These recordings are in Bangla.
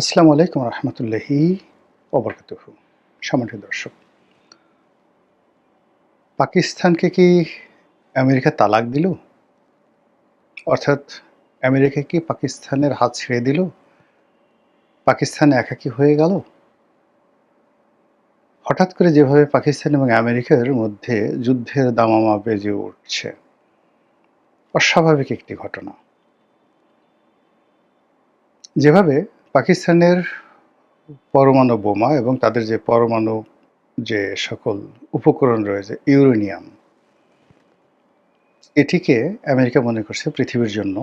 আসসালামু আলাইকুম রহমতুল্লাহি ওবরকাতুহু। সম্মানিত দর্শক, পাকিস্তানকে কি আমেরিকা তালাক দিল? অর্থাৎ আমেরিকা কি পাকিস্তানের হাত ছেড়ে দিল? পাকিস্তান একাকী হয়ে গেল? হঠাৎ করে যেভাবে পাকিস্তান এবং আমেরিকার মধ্যে যুদ্ধের দামামা বেজে উঠছে, অস্বাভাবিক একটি ঘটনা। যেভাবে পাকিস্তানের পরমাণু বোমা এবং তাদের যে পরমাণু যে সকল উপকরণ রয়েছে, ইউরেনিয়াম, এটিকে আমেরিকা মনে করছে পৃথিবীর জন্য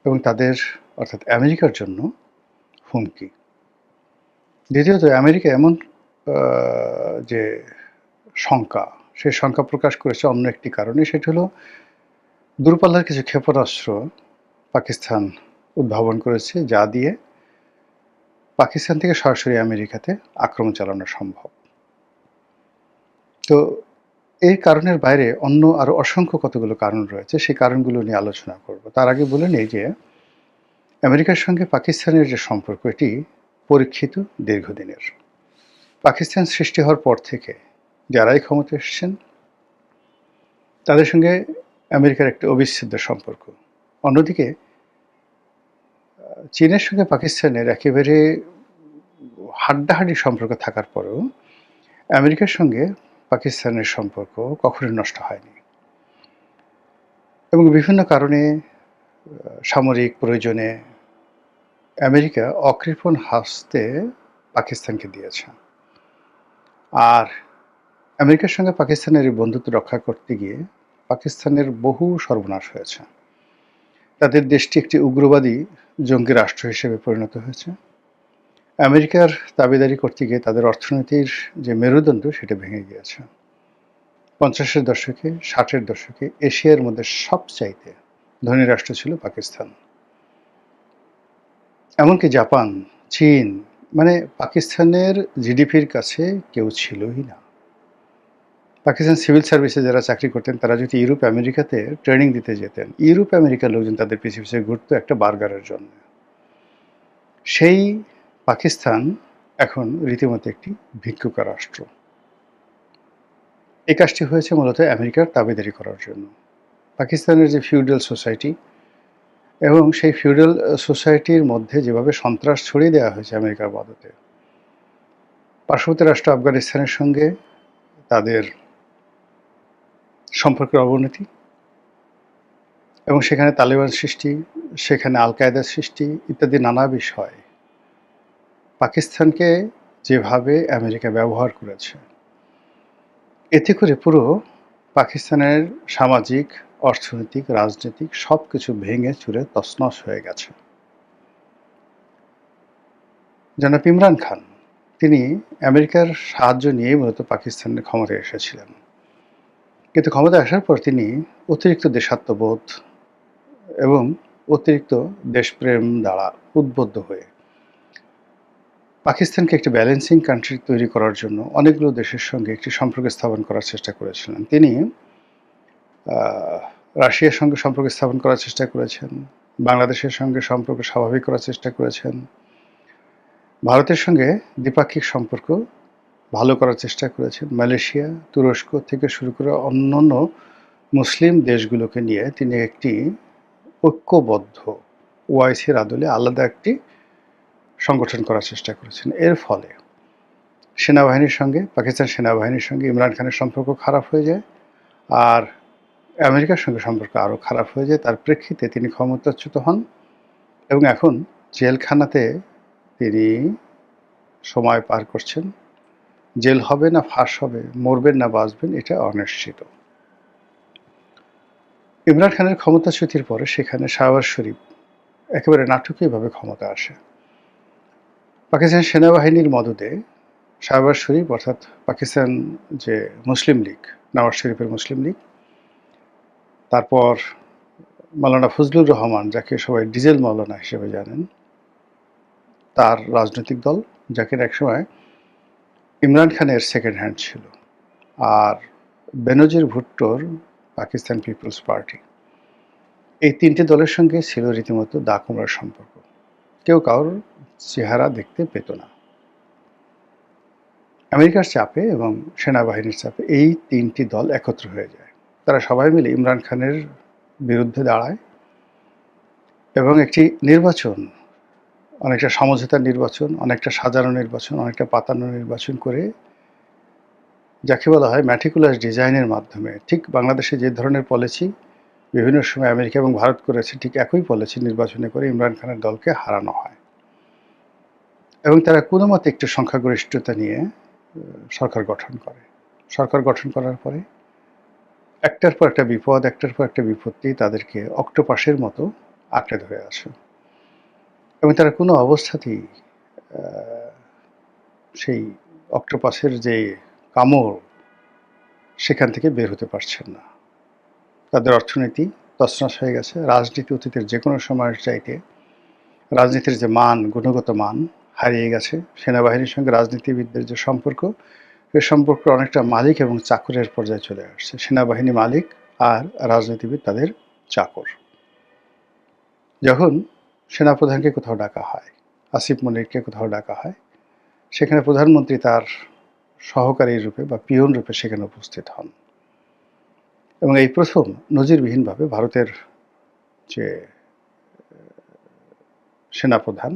এবং তাদের অর্থাৎ আমেরিকার জন্য হুমকি। দ্বিতীয়ত আমেরিকা এমন যে শঙ্কা, সেই শঙ্কা প্রকাশ করেছে অন্য একটি কারণে, সেটি হলো দূরপাল্লার কিছু ক্ষেপণাস্ত্র পাকিস্তান উদ্ভাবন করেছে, যা দিয়ে পাকিস্তান থেকে সরাসরি আমেরিকাতে আক্রমণ চালানো সম্ভব। তো এই কারণের বাইরে অন্য আরও অসংখ্য কতগুলো কারণ রয়েছে, সেই কারণগুলো নিয়ে আলোচনা করব। তার আগে বলে নেই যে আমেরিকার সঙ্গে পাকিস্তানের যে সম্পর্ক, এটি পরীক্ষিত, দীর্ঘদিনের। পাকিস্তান সৃষ্টি হওয়ার পর থেকে যারাই ক্ষমতা এসেছেন, তাদের সঙ্গে আমেরিকার একটি অবিচ্ছেদ্য সম্পর্ক। অন্যদিকে চীনের সঙ্গে পাকিস্তানের একেবারে হাড্ডাহাড্ডি সম্পর্ক থাকার পরেও আমেরিকার সঙ্গে পাকিস্তানের সম্পর্ক কখনোই নষ্ট হয়নি এবং বিভিন্ন কারণে সামরিক প্রয়োজনে আমেরিকা অকৃপণ হস্তে পাকিস্তানকে দিয়েছে। আর আমেরিকার সঙ্গে পাকিস্তানের এই বন্ধুত্ব রক্ষা করতে গিয়ে পাকিস্তানের বহু সর্বনাশ হয়েছে। তাদের দেশটি একটি উগ্রবাদী জঙ্গি রাষ্ট্র হিসেবে পরিণত হয়েছে। আমেরিকার দাবিদারি করতে গিয়ে তাদের অর্থনীতির যে মেরুদণ্ড, সেটা ভেঙে গিয়েছে। 50-এর দশকে, 60-এর দশকে এশিয়ার মধ্যে সবচাইতে ধনী রাষ্ট্র ছিল পাকিস্তান। এমনকি জাপান, চীন, মানে পাকিস্তানের জিডিপির কাছে কেউ ছিলই না। পাকিস্তান সিভিল সার্ভিসে যারা চাকরি করতেন, তারা যদি ইউরোপ আমেরিকাতে ট্রেনিং দিতে যেতেন, ইউরোপ আমেরিকার লোকজন তাদের পিছিয়ে পিছিয়ে ঘুরতো একটা বার্গারের জন্য। সেই পাকিস্তান এখন রীতিমতো একটি ভিক্ষুক রাষ্ট্র। এই কাজটি হয়েছে মূলত আমেরিকার দাবিদারি করার জন্য। পাকিস্তানের যে ফিউডাল সোসাইটি এবং সেই ফিউডাল সোসাইটির মধ্যে যেভাবে সন্ত্রাস ছড়িয়ে দেওয়া হয়েছে আমেরিকার মদতে, পার্শ্ববর্তী রাষ্ট্র আফগানিস্তানের সঙ্গে তাদের সম্পর্কের অবনতি এবং সেখানে তালেবান সৃষ্টি, সেখানে আল কায়দার সৃষ্টি ইত্যাদি নানা বিষয় পাকিস্তানকে যেভাবে আমেরিকা ব্যবহার করেছে, এতে করে পুরো পাকিস্তানের সামাজিক, অর্থনৈতিক, রাজনৈতিক সব কিছু ভেঙে চুরে তছনছ হয়ে গেছে। জনাব ইমরান খান, তিনি আমেরিকার সাহায্য নিয়েই মূলত পাকিস্তানের ক্ষমতায় এসেছিলেন। কিন্তু ক্ষমতায় আসার পর তিনি অতিরিক্ত দেশাত্মবোধ এবং অতিরিক্ত দেশপ্রেম দ্বারা উদ্বুদ্ধ হয়ে পাকিস্তানকে একটি ব্যালেন্সিং কান্ট্রি তৈরি করার জন্য অনেকগুলো দেশের সঙ্গে একটি সম্পর্ক স্থাপন করার চেষ্টা করেছিলেন। তিনি রাশিয়ার সঙ্গে সম্পর্ক স্থাপন করার চেষ্টা করেছেন, বাংলাদেশের সঙ্গে সম্পর্ক স্বাভাবিক করার চেষ্টা করেছেন, ভারতের সঙ্গে দ্বিপাক্ষিক সম্পর্ক ভালো করার চেষ্টা করেছেন, মালয়েশিয়া, তুরস্ক থেকে শুরু করে অন্যান্য মুসলিম দেশগুলোকে নিয়ে তিনি একটি ঐক্যবদ্ধ ওআইসির আদলে আলাদা একটি সংগঠন করার চেষ্টা করেছেন। এর ফলে সেনাবাহিনীর সঙ্গে, পাকিস্তান সেনাবাহিনীর সঙ্গে ইমরান খানের সম্পর্ক খারাপ হয়ে যায়, আর আমেরিকার সঙ্গে সম্পর্ক আরও খারাপ হয়ে যায়। তার প্রেক্ষিতে তিনি ক্ষমতাচ্যুত হন এবং এখন জেলখানাতে তিনি সময় পার করছেন। জেল হবে না ফাঁস হবে, মরবেন না বাঁচবেন, এটা অনিশ্চিত। ইমরান খানের ক্ষমতাচ্যুতির পরে সেখানে শাহবাজ শরীফ একেবারে নাটকীয়ভাবে ক্ষমতা আসে। পাকিস্তান সেনাবাহিনীর মদদে শাহবাজ শরীফ, অর্থাৎ পাকিস্তান যে মুসলিম লীগ, নওয়াজ শরীফের মুসলিম লীগ, তারপর মাওলানা ফজলুর রহমান, যাকে সবাই ডিজেল মাওলানা হিসেবে জানেন, তার রাজনৈতিক দল, যাকে একসময় ইমরান খানের সেকেন্ড হ্যান্ড ছিল, আর বেনজির ভুট্টোর পাকিস্তান পিপলস পার্টি, এই তিনটি দলের সঙ্গে ছিল রীতিমতো দা কুমড়ার সম্পর্ক। কেউ কারোর চেহারা দেখতে পেত না। আমেরিকার চাপে এবং সেনাবাহিনীর চাপে এই ৩টি দল একত্র হয়ে যায়। তারা সবাই মিলে ইমরান খানের বিরুদ্ধে দাঁড়ায় এবং একটি নির্বাচন, অনেকটা সমঝোতার নির্বাচন, অনেকটা সাজানো নির্বাচন, অনেকটা পাতানো নির্বাচন করে, যাকে বলা হয় ম্যাটিকুলাস ডিজাইনের মাধ্যমে, ঠিক বাংলাদেশে যে ধরনের পলিসি বিভিন্ন সময় আমেরিকা এবং ভারত করেছে, ঠিক একই পলিসি নির্বাচনে করে ইমরান খানের দলকে হারানো হয় এবং তারা কোনো মতে একটু সংখ্যাগরিষ্ঠতা নিয়ে সরকার গঠন করে। সরকার গঠন করার পরে একটার পর একটা বিপদ, একটার পর একটা বিপত্তি তাদেরকে অক্টোপাসের মতো আঁকড়ে ধরে আসে এবং তারা কোনো অবস্থাতেই সেই অক্টোপাসের যে কামড়, সেখান থেকে বের হতে পারছেন না। তাদের অর্থনীতি তছনছ হয়ে গেছে। রাজনীতি অতীতের যে কোনো সময়ের চাইতে রাজনীতির যে মান, গুণগত মান হারিয়ে গেছে। সেনাবাহিনীর সঙ্গে রাজনীতিবিদদের যে সম্পর্ক, সে সম্পর্ক অনেকটা মালিক এবং চাকরের পর্যায়ে চলে আসছে। সেনাবাহিনী মালিক আর রাজনীতিবিদ তাদের চাকর। যখন সেনাপ্রধানকে কোথাও ডাকা হয়, আসিফ মনিরকে কোথাও ডাকা হয়, সেখানে প্রধানমন্ত্রী তার সহকারী রূপে বা পিয়ন রূপে সেখানে উপস্থিত হন এবং এই প্রথম নজিরবিহীনভাবে ভারতের যে সেনাপ্রধান,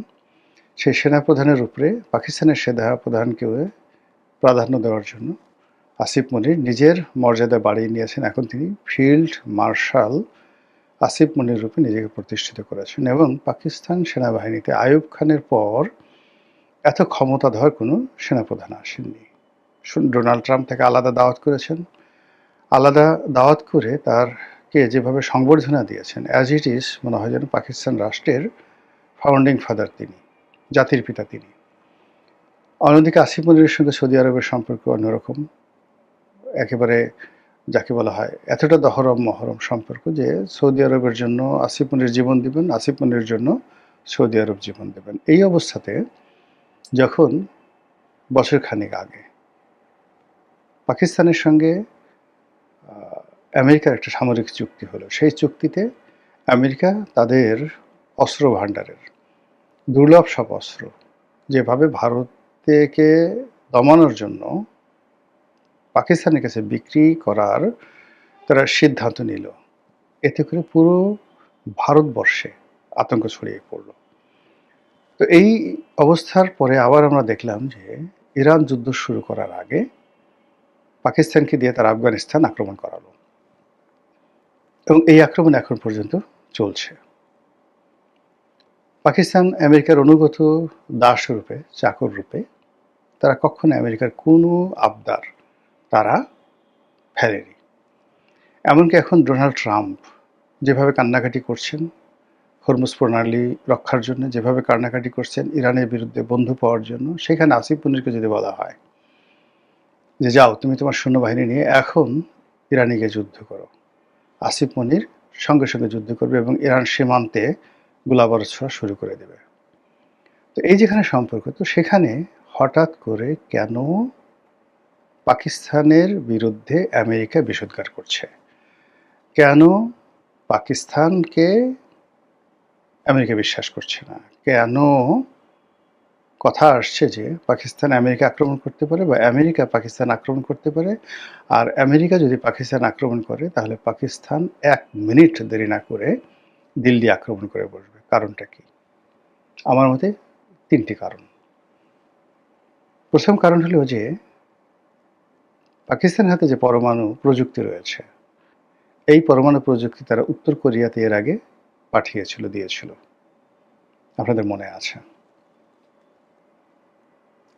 সেই সেনাপ্রধানের উপরে পাকিস্তানের সেনাপ্রধানকেও প্রাধান্য দেওয়ার জন্য আসিফ মনির নিজের মর্যাদা বাড়িয়ে নিয়েছেন। এখন তিনি ফিল্ড মার্শাল আসিফ মনির রূপে নিজেকে প্রতিষ্ঠিত করেছেন এবং পাকিস্তান সেনাবাহিনীতে আইয়ুব খানের পর এত ক্ষমতাধর কোনো সেনাপ্রধান আসেননি। ডোনাল্ড ট্রাম্প তাকে আলাদা দাওয়াত করেছেন। আলাদা দাওয়াত করে তারকে যেভাবে সংবর্ধনা দিয়েছেন, অ্যাজ ইট ইজ মনে হয় যেন পাকিস্তান রাষ্ট্রের ফাউন্ডিং ফাদার তিনি, জাতির পিতা তিনি। অন্যদিকে আসিফ মনিরের সঙ্গে সৌদি আরবের সম্পর্ক অন্যরকম, একেবারে যাকে বলা হয় এতটা দহরম মহরম সম্পর্ক যে সৌদি আরবের জন্য আসিফ মনির জীবন দিবেন, আসিফ মনির জন্য সৌদি আরব জীবন দেবেন। এই অবস্থাতে যখন বছর খানেক আগে পাকিস্তানের সঙ্গে আমেরিকার একটা সামরিক চুক্তি হলো, সেই চুক্তিতে আমেরিকা তাদের অস্ত্র ভাণ্ডারের দুর্লভ সব অস্ত্র যেভাবে ভারতকে দমানোর জন্য পাকিস্তানের কাছে বিক্রি করার তারা সিদ্ধান্ত নিল, এতে করে পুরো ভারতবর্ষে আতঙ্ক ছড়িয়ে পড়ল। তো এই অবস্থার পরে আবার আমরা দেখলাম যে ইরান যুদ্ধ শুরু করার আগে পাকিস্তানকে দিয়ে তারা আফগানিস্তান আক্রমণ করালো এবং এই আক্রমণ এখন পর্যন্ত চলছে। পাকিস্তান আমেরিকার অনুগত দাস রূপে, চাকর রূপে, তারা কখনো আমেরিকার কোনো আবদার তারা ফেলেনি। এমনকি এখন ডোনাল্ড ট্রাম্প যেভাবে কান্নাকাটি করছেন হরমুজ প্রণালী রক্ষার জন্য, যেভাবে কান্নাকাটি করছেন ইরানের বিরুদ্ধে বন্ধু পাওয়ার জন্য, সেখানে আসিফ মনিরকে যদি বলা হয় যে যাও তুমি তোমার সৈন্যবাহিনী নিয়ে এখন ইরানে গিয়ে যুদ্ধ করো, আসিফ মনির সঙ্গে সঙ্গে যুদ্ধ করবে এবং ইরান সীমান্তে গোলাবারুদ ছোড়া শুরু করে দেবে। তো এই যেখানে সম্পর্ক, তো সেখানে হঠাৎ করে কেন পাকিস্তানের বিরুদ্ধে আমেরিকা বিষোদ্গার করছে? কেন পাকিস্তানকে আমেরিকা বিশ্বাস করছে না? কেন কথা আসছে যে পাকিস্তান আমেরিকা আক্রমণ করতে পারে বা আমেরিকা পাকিস্তান আক্রমণ করতে পারে, আর আমেরিকা যদি পাকিস্তান আক্রমণ করে তাহলে পাকিস্তান ১ মিনিট দেরি না করে দিল্লি আক্রমণ করে বসবে? কারণটা কি? আমার মতে ৩টি কারণ। প্রথম কারণ হলো যে পাকিস্তানের হাতে যে পরমাণু প্রযুক্তি রয়েছে, এই পরমাণু প্রযুক্তি তারা উত্তর কোরিয়াতে এর আগে পাঠিয়েছিল, দিয়েছিল, আপনাদের মনে আছে।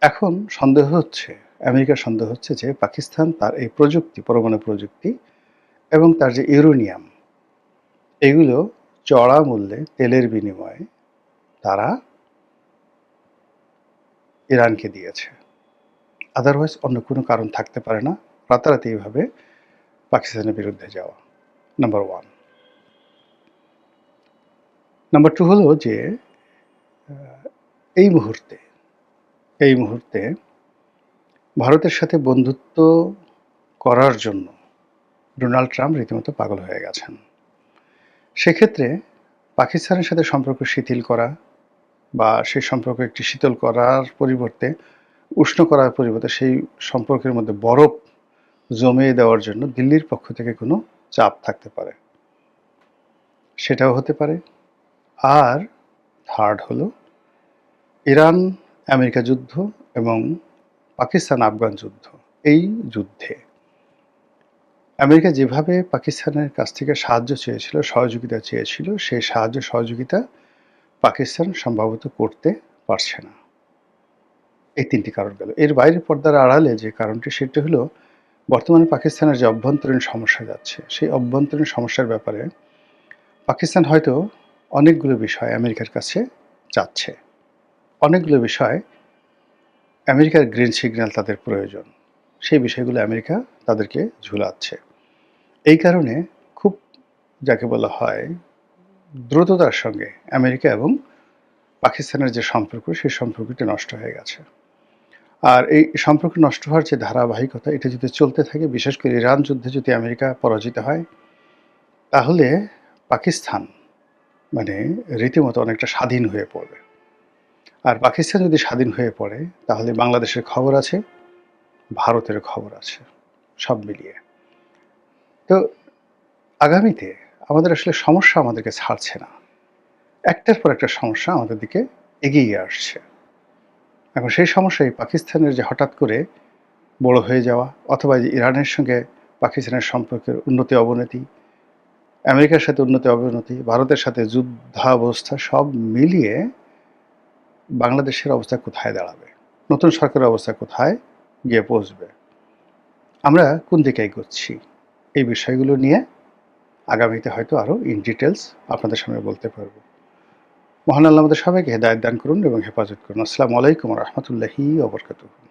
এখন সন্দেহ হচ্ছে, আমেরিকার সন্দেহ হচ্ছে যে পাকিস্তান তার এই প্রযুক্তি, পরমাণু প্রযুক্তি এবং তার যে ইউরেনিয়াম, এগুলো চড়া মূল্যে তেলের বিনিময়ে তারা ইরানকে দিয়েছে। আদারওয়াইজ অন্য কোনো কারণ থাকতে পারে না রাতারাতি এইভাবে পাকিস্তানের বিরুদ্ধে যাওয়া। নাম্বার 1। নাম্বার 2 হলো যে এই মুহূর্তে ভারতের সাথে বন্ধুত্ব করার জন্য ডোনাল্ড ট্রাম্প রীতিমতো পাগল হয়ে গেছেন। সেক্ষেত্রে পাকিস্তানের সাথে সম্পর্ক শিথিল করা বা সেই সম্পর্ক একটি শীতল করার পরিবর্তে উষ্ণ করার পরিবর্তে সেই সম্পর্কের মধ্যে বরফ জমিয়ে দেওয়ার জন্য দিল্লির পক্ষ থেকে কোনো চাপ থাকতে পারে, সেটাও হতে পারে। আর থার্ড হলো ইরান আমেরিকা যুদ্ধ এবং পাকিস্তান আফগান যুদ্ধ। এই যুদ্ধে আমেরিকা যেভাবে পাকিস্তানের কাছ থেকে সাহায্য চেয়েছিল, সহযোগিতা চেয়েছিল, সেই সাহায্য সহযোগিতা পাকিস্তান সম্ভবত করতে পারছে না। এই তিনটি কারণ গেল। এর বাইরে পর্দার আড়ালে যে কারণটি, সেটি হলো বর্তমানে পাকিস্তানের যে অভ্যন্তরীণ সমস্যা যাচ্ছে, সেই অভ্যন্তরীণ সমস্যার ব্যাপারে পাকিস্তান হয়তো অনেকগুলো বিষয় আমেরিকার কাছে চাচ্ছে। অনেকগুলো বিষয় আমেরিকার গ্রিন সিগন্যাল তাদের প্রয়োজন। সেই বিষয়গুলো আমেরিকা তাদেরকে ঝুলাচ্ছে। এই কারণে খুব, যাকে বলা হয়, দ্রুততার সঙ্গে আমেরিকা এবং পাকিস্তানের যে সম্পর্ক, সেই সম্পর্কটি নষ্ট হয়ে গেছে। আর এই সম্পর্ক নষ্ট হওয়ার যে ধারাবাহিকতা, এটা যদি চলতে থাকে, বিশেষ করে ইরান যুদ্ধে যদি আমেরিকা পরাজিত হয়, তাহলে পাকিস্তান মানে রীতিমতো অনেকটা স্বাধীন হয়ে পড়বে। আর পাকিস্তান যদি স্বাধীন হয়ে পড়ে, তাহলে বাংলাদেশের খবর আছে, ভারতের খবর আছে, সব মিলিয়ে। তো আগামীতে আমাদের আসলে সমস্যা আমাদেরকে ছাড়ছে না, একটার পর একটা সমস্যা আমাদের দিকে এগিয়ে আসছে। এখন সেই সমস্যায় পাকিস্তানের যে হঠাৎ করে বড় হয়ে যাওয়া, অথবা যে ইরানের সঙ্গে পাকিস্তানের সম্পর্কের উন্নতি অবনতি, আমেরিকার সাথে উন্নতি অবনতি, ভারতের সাথে যুদ্ধাবস্থা, সব মিলিয়ে বাংলাদেশের অবস্থা কোথায় দাঁড়াবে, নতুন সরকারের অবস্থা কোথায় গিয়ে পৌঁছবে, আমরা কোন দিকে এগোচ্ছি, এই বিষয়গুলো নিয়ে আগামীতে হয়তো আরও ইন ডিটেলস আপনাদের সামনে বলতে পারবো। মহান আল্লাহ আমাদের সবাইকে হেদায়েত দান করুন এবং হেফাজত করুন। আসসালামু আলাইকুম ওয়া রাহমাতুল্লাহি ওয়া বারাকাতুহু।